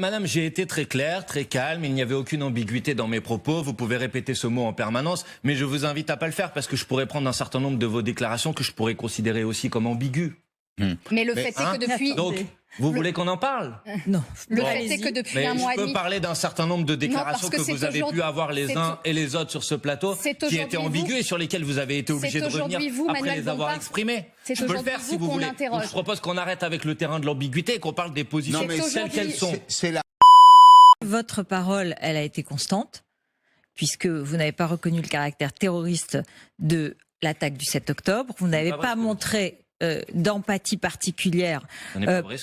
Madame, j'ai été très clair, très calme, il n'y avait aucune ambiguïté dans mes propos, vous pouvez répéter ce mot en permanence, mais je vous invite à pas le faire parce que je pourrais prendre un certain nombre de vos déclarations que je pourrais considérer aussi comme ambiguës. Mais le fait est que depuis... Donc, vous voulez qu'on en parle? Non. Le fait est que depuis un mois et demi... Je peux parler d'un certain nombre de déclarations que vous avez pu avoir les uns et les autres sur ce plateau qui étaient ambiguës et sur lesquelles vous avez été obligé de revenir après les avoir exprimées. Je peux le faire si vous voulez. Donc, je propose qu'on arrête avec le terrain de l'ambiguïté et qu'on parle des positions telles qu'elles sont. Votre parole, elle a été constante, puisque vous n'avez pas reconnu le caractère terroriste de l'attaque du 7 octobre. Vous n'avez pas montré d'empathie particulière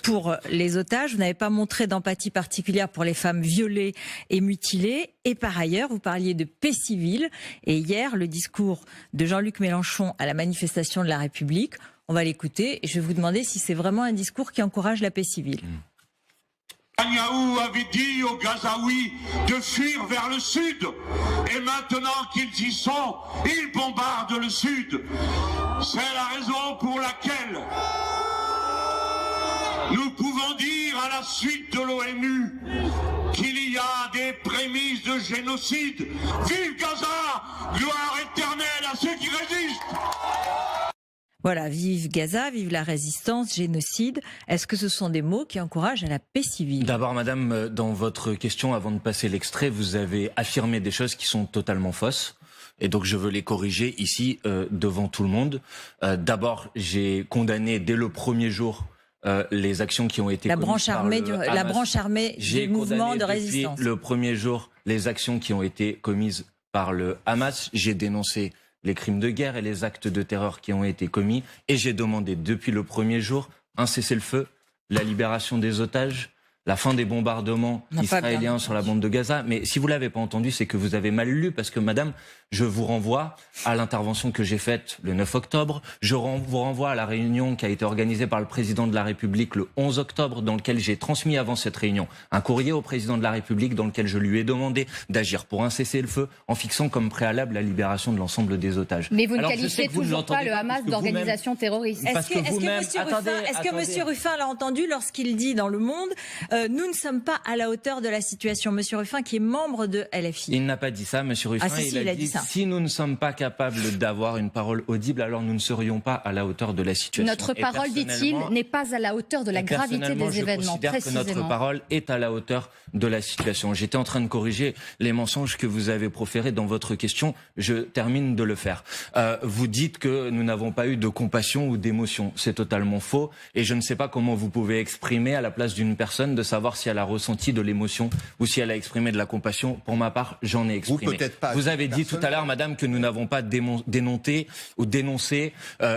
pour les otages. Vous n'avez pas montré d'empathie particulière pour les femmes violées et mutilées. Et par ailleurs, vous parliez de paix civile. Et hier, le discours de Jean-Luc Mélenchon à la manifestation de la République, on va l'écouter. Et je vais vous demander si c'est vraiment un discours qui encourage la paix civile. Netanyahou avait dit aux Gazaouis de fuir vers le sud. Et maintenant qu'ils y sont, ils bombardent le sud. C'est la raison pour laquelle nous pouvons dire à la suite de l'ONU qu'il y a des prémices de génocide. Vive Gaza! Gloire éternelle à ceux qui résistent! Voilà, vive Gaza, vive la résistance, génocide. Est-ce que ce sont des mots qui encouragent à la paix civile? D'abord, madame, dans votre question, avant de passer l'extrait, vous avez affirmé des choses qui sont totalement fausses. Et donc, je veux les corriger ici, devant tout le monde. D'abord, j'ai condamné dès le premier jour les actions qui ont été commises par le Hamas. La branche armée du mouvement de résistance. Depuis le premier jour, les actions qui ont été commises par le Hamas. J'ai dénoncé les crimes de guerre et les actes de terreur qui ont été commis. Et j'ai demandé depuis le premier jour un cessez-le-feu, la libération des otages, la fin des bombardements israéliens sur la bande de Gaza. Mais si vous ne l'avez pas entendu, c'est que vous avez mal lu, parce que madame, je vous renvoie à l'intervention que j'ai faite le 9 octobre. Je vous renvoie à la réunion qui a été organisée par le président de la République le 11 octobre, dans lequel j'ai transmis avant cette réunion un courrier au président de la République dans lequel je lui ai demandé d'agir pour un cessez-le-feu en fixant comme préalable la libération de l'ensemble des otages. Mais vous ne qualifiez toujours pas le Hamas d'organisation terroriste. Est-ce que M. Ruffin l'a entendu lorsqu'il dit dans Le Monde nous ne sommes pas à la hauteur de la situation? M. Ruffin, qui est membre de LFI. Il n'a pas dit ça, M. Ruffin. Il a dit ça. Si nous ne sommes pas capables d'avoir une parole audible, alors nous ne serions pas à la hauteur de la situation. Notre parole, dit-il, n'est pas à la hauteur de la gravité des événements. Je considère que notre parole est à la hauteur de la situation. J'étais en train de corriger les mensonges que vous avez proférés dans votre question. Je termine de le faire. Vous dites que nous n'avons pas eu de compassion ou d'émotion. C'est totalement faux. Et je ne sais pas comment vous pouvez exprimer à la place d'une personne de savoir si elle a ressenti de l'émotion ou si elle a exprimé de la compassion. Pour ma part, j'en ai exprimé. Vous avez dit tout à l'heure, madame, que nous n'avons pas dénoncé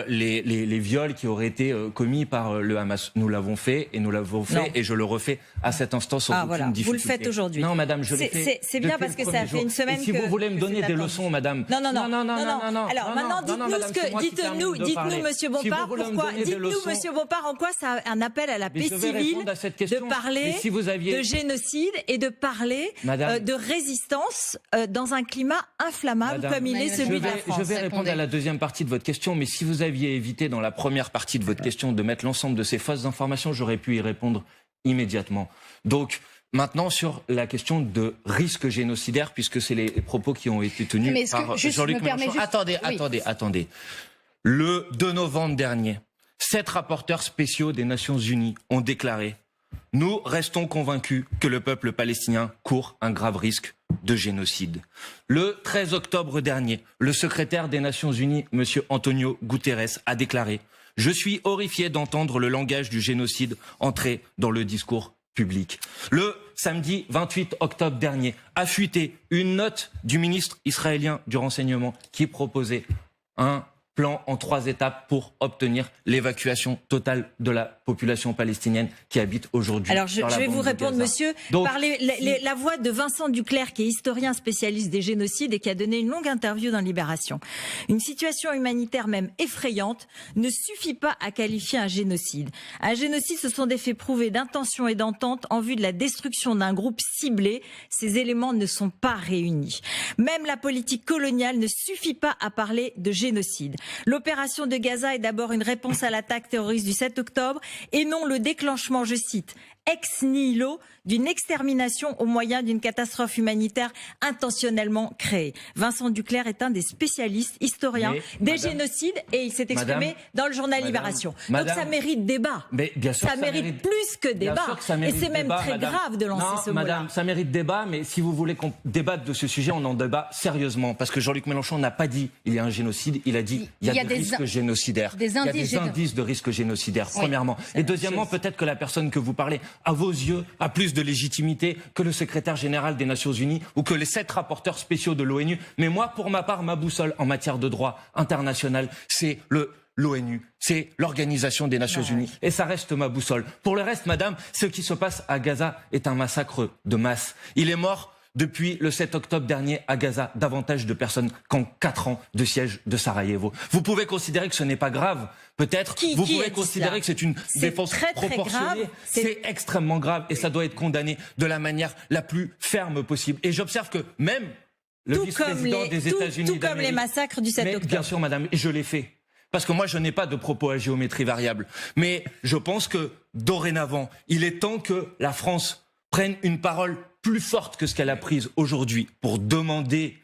les viols qui auraient été commis par le Hamas. Nous l'avons fait et nous l'avons fait et je le refais à cet instant sans aucune difficulté. Vous le faites aujourd'hui. Non, madame, je le fais. C'est bien parce que ça fait une semaine que... Si vous voulez me donner des leçons, madame... Non. Alors maintenant, dites-nous, monsieur Bompard, pourquoi... Dites-nous, monsieur Bompard, en quoi ça a un appel à la paix civile de parler de génocide et de parler de résistance dans un climat inflammable comme il est celui de la France. Je vais répondre à la deuxième partie de votre question, mais si vous aviez évité dans la première partie de votre question de mettre l'ensemble de ces fausses informations, j'aurais pu y répondre immédiatement. Donc, maintenant, sur la question de risque génocidaire, puisque c'est les propos qui ont été tenus par Jean-Luc Mélenchon. Attendez. Le 2 novembre dernier, 7 rapporteurs spéciaux des Nations Unies ont déclaré: nous restons convaincus que le peuple palestinien court un grave risque de génocide. Le 13 octobre dernier, le secrétaire des Nations Unies, M. Antonio Guterres, a déclaré: je suis horrifié d'entendre le langage du génocide entrer dans le discours public. Le samedi 28 octobre dernier a fuité une note du ministre israélien du renseignement qui proposait un plan en 3 étapes pour obtenir l'évacuation totale de la population palestinienne qui habite aujourd'hui. Alors je vais vous répondre, monsieur, par la voix de Vincent Duclerc, qui est historien spécialiste des génocides et qui a donné une longue interview dans Libération. Une situation humanitaire même effrayante ne suffit pas à qualifier un génocide. Un génocide, ce sont des faits prouvés d'intention et d'entente en vue de la destruction d'un groupe ciblé. Ces éléments ne sont pas réunis. Même la politique coloniale ne suffit pas à parler de génocide. L'opération de Gaza est d'abord une réponse à l'attaque terroriste du 7 octobre et non le déclenchement, je cite, ex nihilo d'une extermination au moyen d'une catastrophe humanitaire intentionnellement créée. Vincent Duclerc est un des spécialistes historiens des génocides et il s'est exprimé dans le journal Libération. Donc ça mérite débat. Mais bien sûr, ça mérite plus que débat. Et c'est même très grave de lancer ce mot-là. Madame, ça mérite débat, mais si vous voulez qu'on débatte de ce sujet, on en débat sérieusement. Parce que Jean-Luc Mélenchon n'a pas dit il y a un génocide, il a dit il y a des risques génocidaires. Il y a des indices de risques génocidaires, premièrement. Et deuxièmement, peut-être que la personne que vous parlez, à vos yeux, a plus de légitimité que le secrétaire général des Nations Unies ou que les 7 rapporteurs spéciaux de l'ONU. Mais moi, pour ma part, ma boussole en matière de droit international, c'est l'ONU, c'est l'Organisation des Nations Unies. Et ça reste ma boussole. Pour le reste, madame, ce qui se passe à Gaza est un massacre de masse. Il est mort depuis le 7 octobre dernier à Gaza davantage de personnes qu'en 4 ans de siège de Sarajevo. Vous pouvez considérer que ce n'est pas grave, peut-être. Vous pouvez considérer que c'est une défense proportionnée. C'est extrêmement grave et ça doit être condamné de la manière la plus ferme possible. Et j'observe que même le vice-président des États-Unis tout comme les massacres du 7 octobre. Bien sûr, madame, et je l'ai fait. Parce que moi, je n'ai pas de propos à géométrie variable. Mais je pense que, dorénavant, il est temps que la France prenne une parole plus forte que ce qu'elle a prise aujourd'hui pour demander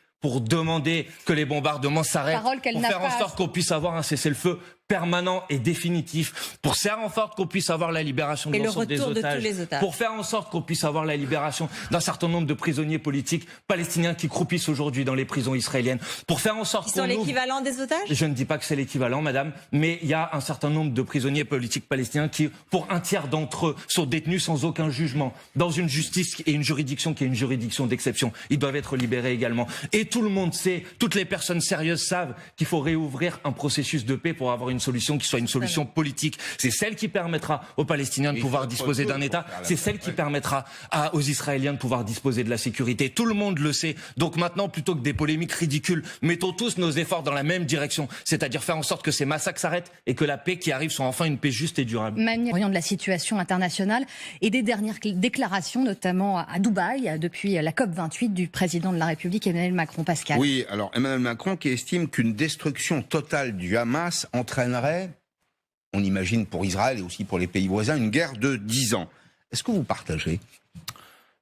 que les bombardements s'arrêtent, pour faire en sorte qu'on puisse avoir un cessez-le-feu permanent et définitif, pour faire en sorte qu'on puisse avoir la libération de l'ensemble des otages, pour faire en sorte qu'on puisse avoir la libération d'un certain nombre de prisonniers politiques palestiniens qui croupissent aujourd'hui dans les prisons israéliennes, pour faire en sorte Ils sont l'équivalent des otages ? Je ne dis pas que c'est l'équivalent, madame, mais il y a un certain nombre de prisonniers politiques palestiniens qui, pour un tiers d'entre eux, sont détenus sans aucun jugement, dans une justice et une juridiction qui est une juridiction d'exception. Ils doivent être libérés également. Et tout le monde sait, toutes les personnes sérieuses savent qu'il faut réouvrir un processus de paix pour avoir une solution qui soit une solution politique. C'est celle qui permettra aux Palestiniens de pouvoir disposer d'un État. C'est celle qui permettra aux Israéliens de pouvoir disposer de la sécurité. Tout le monde le sait. Donc maintenant, plutôt que des polémiques ridicules, mettons tous nos efforts dans la même direction. C'est-à-dire faire en sorte que ces massacres s'arrêtent et que la paix qui arrive soit enfin une paix juste et durable. Manière de la situation internationale et des dernières déclarations, notamment à Dubaï, depuis la COP28 du président de la République, Emmanuel Macron. Pascal. Oui, alors Emmanuel Macron qui estime qu'une destruction totale du Hamas entraînerait, on imagine pour Israël et aussi pour les pays voisins, une guerre de 10 ans. Est-ce que vous partagez ?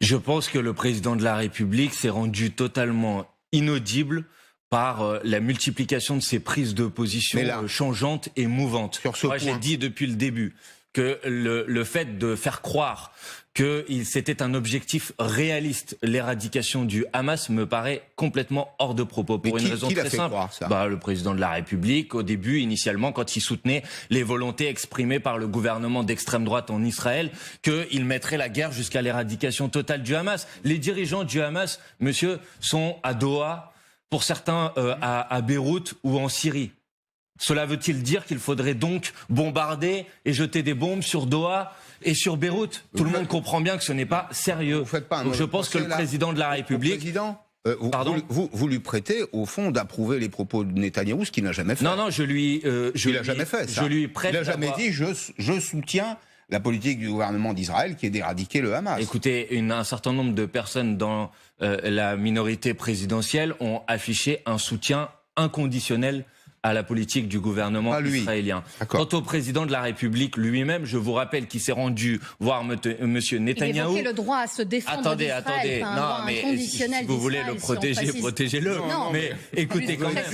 Je pense que le président de la République s'est rendu totalement inaudible par la multiplication de ces prises de position changeantes et mouvantes. Moi, j'ai dit depuis le début que le fait de faire croire que c'était un objectif réaliste, l'éradication du Hamas, me paraît complètement hors de propos. Pour une raison très simple. Le président de la République, au début, initialement, quand il soutenait les volontés exprimées par le gouvernement d'extrême droite en Israël, qu'il mettrait la guerre jusqu'à l'éradication totale du Hamas. Les dirigeants du Hamas, monsieur, sont à Doha, pour certains à Beyrouth ou en Syrie. Cela veut-il dire qu'il faudrait donc bombarder et jeter des bombes sur Doha et sur Beyrouth? Tout le monde comprend bien que ce n'est pas sérieux. Donc je pense que le président de la République... Vous lui prêtez, au fond, d'approuver les propos de Netanyahou, ce qu'il n'a jamais fait. Non, il n'a jamais fait ça. Il n'a jamais dit je soutiens la politique du gouvernement d'Israël qui est d'éradiquer le Hamas. Écoutez, un certain nombre de personnes dans la minorité présidentielle ont affiché un soutien inconditionnel à la politique du gouvernement israélien. Quant au président de la République lui-même, je vous rappelle qu'il s'est rendu voir monsieur Netanyahou. Il évoquait le droit à se défendre d'Israël. Non, mais si vous voulez le protéger, protégez-le. Mais écoutez quand même,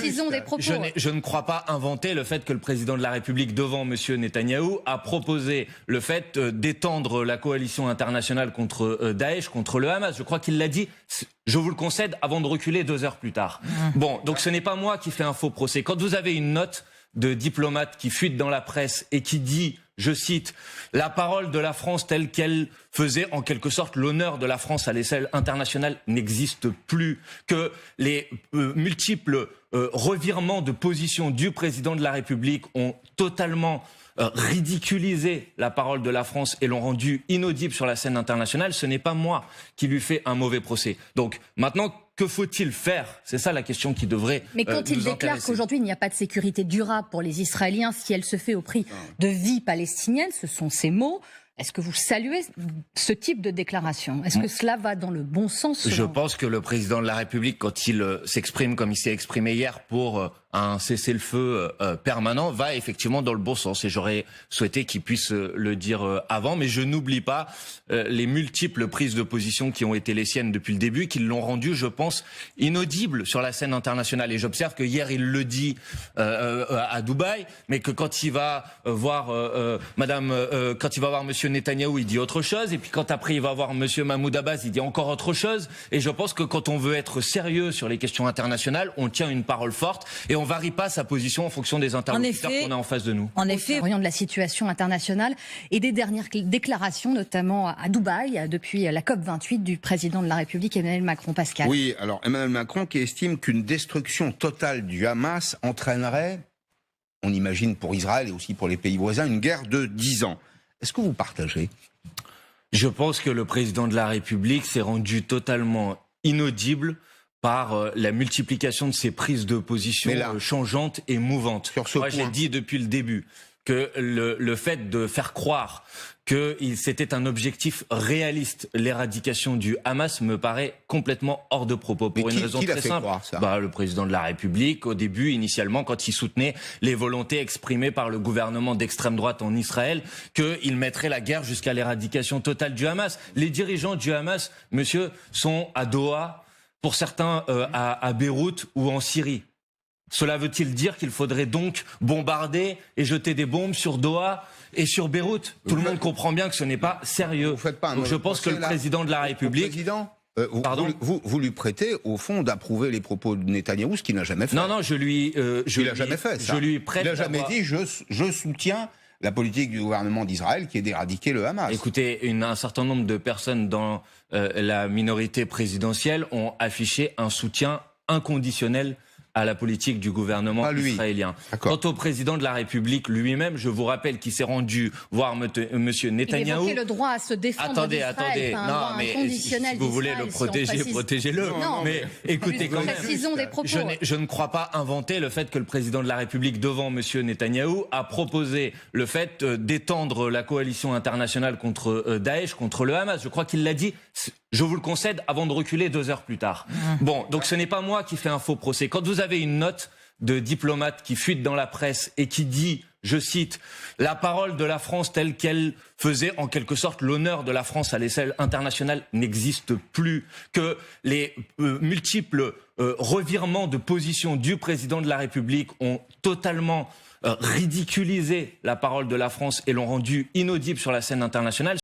je ne crois pas inventer le fait que le président de la République, devant monsieur Netanyahou, a proposé le fait d'étendre la coalition internationale contre Daesh, contre le Hamas. Je crois qu'il l'a dit, je vous le concède, avant de reculer 2 heures plus tard. Bon, donc ce n'est pas moi qui fais un faux procès. Quand vous avez une note de diplomate qui fuite dans la presse et qui dit, je cite, la parole de la France telle qu'elle faisait en quelque sorte l'honneur de la France à l'échelle internationale n'existe plus, que les multiples revirements de position du président de la République ont totalement ridiculisé la parole de la France et l'ont rendue inaudible sur la scène internationale, ce n'est pas moi qui lui fais un mauvais procès. Donc maintenant, que faut-il faire? C'est ça la question qui devrait Mais quand il déclare qu'aujourd'hui il n'y a pas de sécurité durable pour les Israéliens si elle se fait au prix de vies palestiniennes, ce sont ses mots. Est-ce que vous saluez ce type de déclaration? Est-ce que cela va dans le bon sens? Je pense que le président de la République, quand il s'exprime comme il s'est exprimé hier pour un cessez-le-feu permanent va effectivement dans le bon sens. Et j'aurais souhaité qu'il puisse le dire avant. Mais je n'oublie pas les multiples prises de position qui ont été les siennes depuis le début, qui l'ont rendu, je pense, inaudible sur la scène internationale. Et j'observe que hier, il le dit à Dubaï, mais que quand il va voir quand il va voir Monsieur Netanyahou, il dit autre chose. Et puis quand après il va voir Monsieur Mahmoud Abbas, il dit encore autre chose. Et je pense que quand on veut être sérieux sur les questions internationales, on tient une parole forte et on varie pas sa position en fonction des interlocuteurs qu'on a en face de nous. En effet, de la situation internationale et des dernières déclarations, notamment à Dubaï, depuis la COP28 du président de la République Emmanuel Macron. Pascal. Oui, alors Emmanuel Macron qui estime qu'une destruction totale du Hamas entraînerait, on imagine pour Israël et aussi pour les pays voisins, une guerre de 10 ans. Est-ce que vous partagez ? Je pense que le président de la République s'est rendu totalement inaudible par la multiplication de ces prises de position changeantes et mouvantes. Moi, j'ai dit depuis le début que le fait de faire croire que c'était un objectif réaliste, l'éradication du Hamas, me paraît complètement hors de propos. Pour une raison très simple. Le président de la République, au début, initialement, quand il soutenait les volontés exprimées par le gouvernement d'extrême droite en Israël, qu'il mettrait la guerre jusqu'à l'éradication totale du Hamas. Les dirigeants du Hamas, monsieur, sont à Doha, pour certains à Beyrouth ou en Syrie. Cela veut-il dire qu'il faudrait donc bombarder et jeter des bombes sur Doha et sur Beyrouth ? Tout le monde comprend bien que ce n'est pas sérieux. Donc je pense que le président de la République... Vous lui prêtez, au fond, d'approuver les propos de Netanyahou, ce qu'il n'a jamais fait. Non, il n'a jamais fait, ça. Il n'a jamais dit je soutiens la politique du gouvernement d'Israël qui est d'éradiquer le Hamas. Écoutez, un certain nombre de personnes dans la minorité présidentielle ont affiché un soutien inconditionnel à la politique du gouvernement israélien. Quant au président de la République lui-même, je vous rappelle qu'il s'est rendu voir Monsieur Netanyahou. Il évoquait le droit à se défendre Attendez. Non, mais si vous voulez le protéger, protégez-le. Mais écoutez quand même, je ne crois pas inventer le fait que le président de la République, devant Monsieur Netanyahou, a proposé le fait d'étendre la coalition internationale contre Daesh, contre le Hamas. Je crois qu'il l'a dit. Je vous le concède, avant de reculer 2 heures plus tard. Bon, donc ce n'est pas moi qui fais un faux procès. Quand vous avez une note de diplomate qui fuite dans la presse et qui dit, je cite, « La parole de la France telle qu'elle faisait en quelque sorte l'honneur de la France à l'échelle internationale n'existe plus », que les multiples revirements de position du président de la République ont totalement ridiculisé la parole de la France et l'ont rendue inaudible sur la scène internationale.